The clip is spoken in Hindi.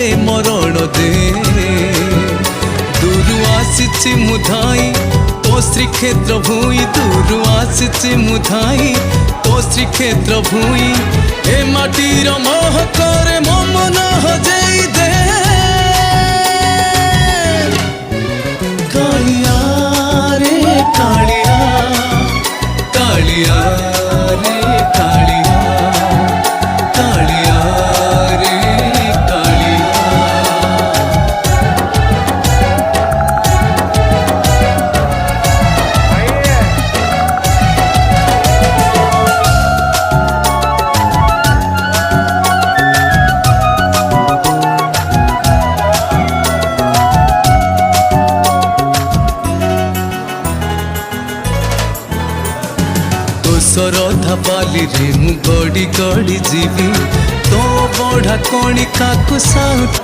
मरण दे दूर आसी मुधाई तो श्रीक्षेत्र भूई दूर आसी मुधाई तो श्रीक्षेत्र भूई ए माटीर मोह करे मो मन हजेई दे कालिया रे कालिया कालिया रे कालिया कालिया रे कालिया। सरधा पाली रे मु गड़ी गड़ी जीवी तो बड़ा कणिका को साउथ